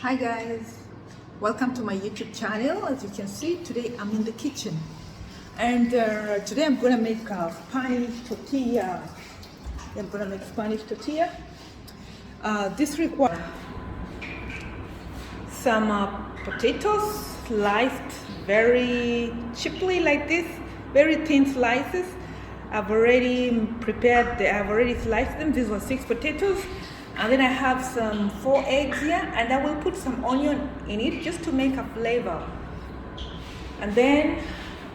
Hi guys, welcome to my YouTube channel. As you can see, today I'm in the kitchen and today I'm gonna make a Spanish tortilla. This requires some potatoes sliced very cheaply like this, very thin slices. I've already sliced them. These were 6 potatoes. And then I have some 4 eggs here, and I will put some onion in it just to make a flavor. And then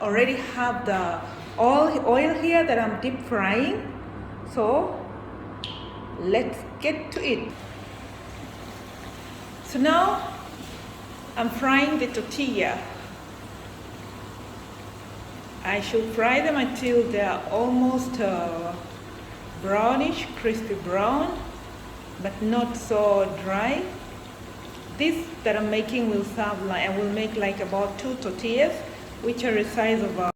already have the oil here that I'm deep frying. So let's get to it. So now I'm frying the tortilla. I should fry them until they are almost brownish, crispy brown, but not so dry. This that I'm making will serve like, I will make like about 2 tortillas, which are the size of a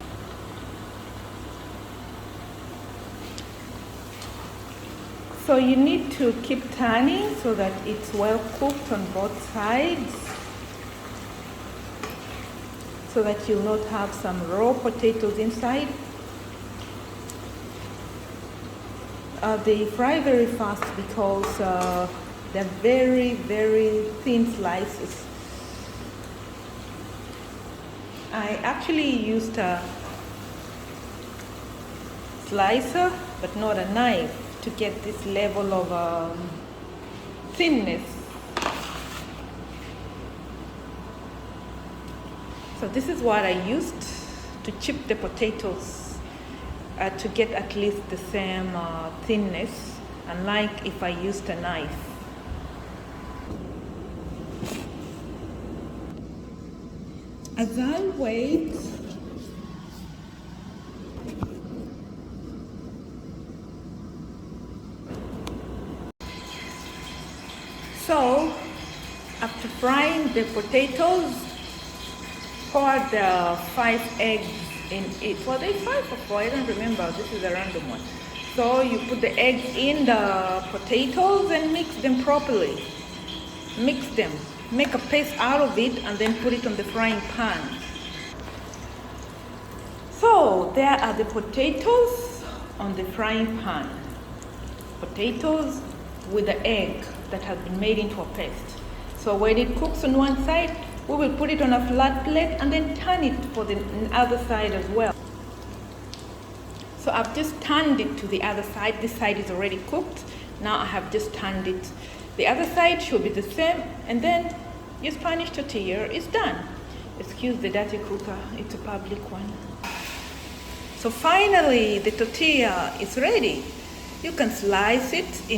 so you need to keep turning so that it's well cooked on both sides, so that you'll not have some raw potatoes inside. They fry very fast because they're very, very thin slices. I actually used a slicer, but not a knife, to get this level of thinness. So this is what I used to chip the potatoes to get at least the same thinness, unlike if I used a knife. As I wait, so after frying the potatoes, pour the 5 eggs in it. Were they 5 or 4? I don't remember. This is a random one. So you put the eggs in the potatoes and mix them properly. Mix them. Make a paste out of it and then put it on the frying pan. So there are the potatoes on the frying pan. Potatoes with the egg that has been made into a paste. So when it cooks on one side, we will put it on a flat plate and then turn it for the other side as well. So I've just turned it to the other side. This side is already cooked. Now I have just turned it. The other side should be the same, and then your Spanish tortilla is done. Excuse the dirty cooker, it's a public one. So finally the tortilla is ready. You can slice it in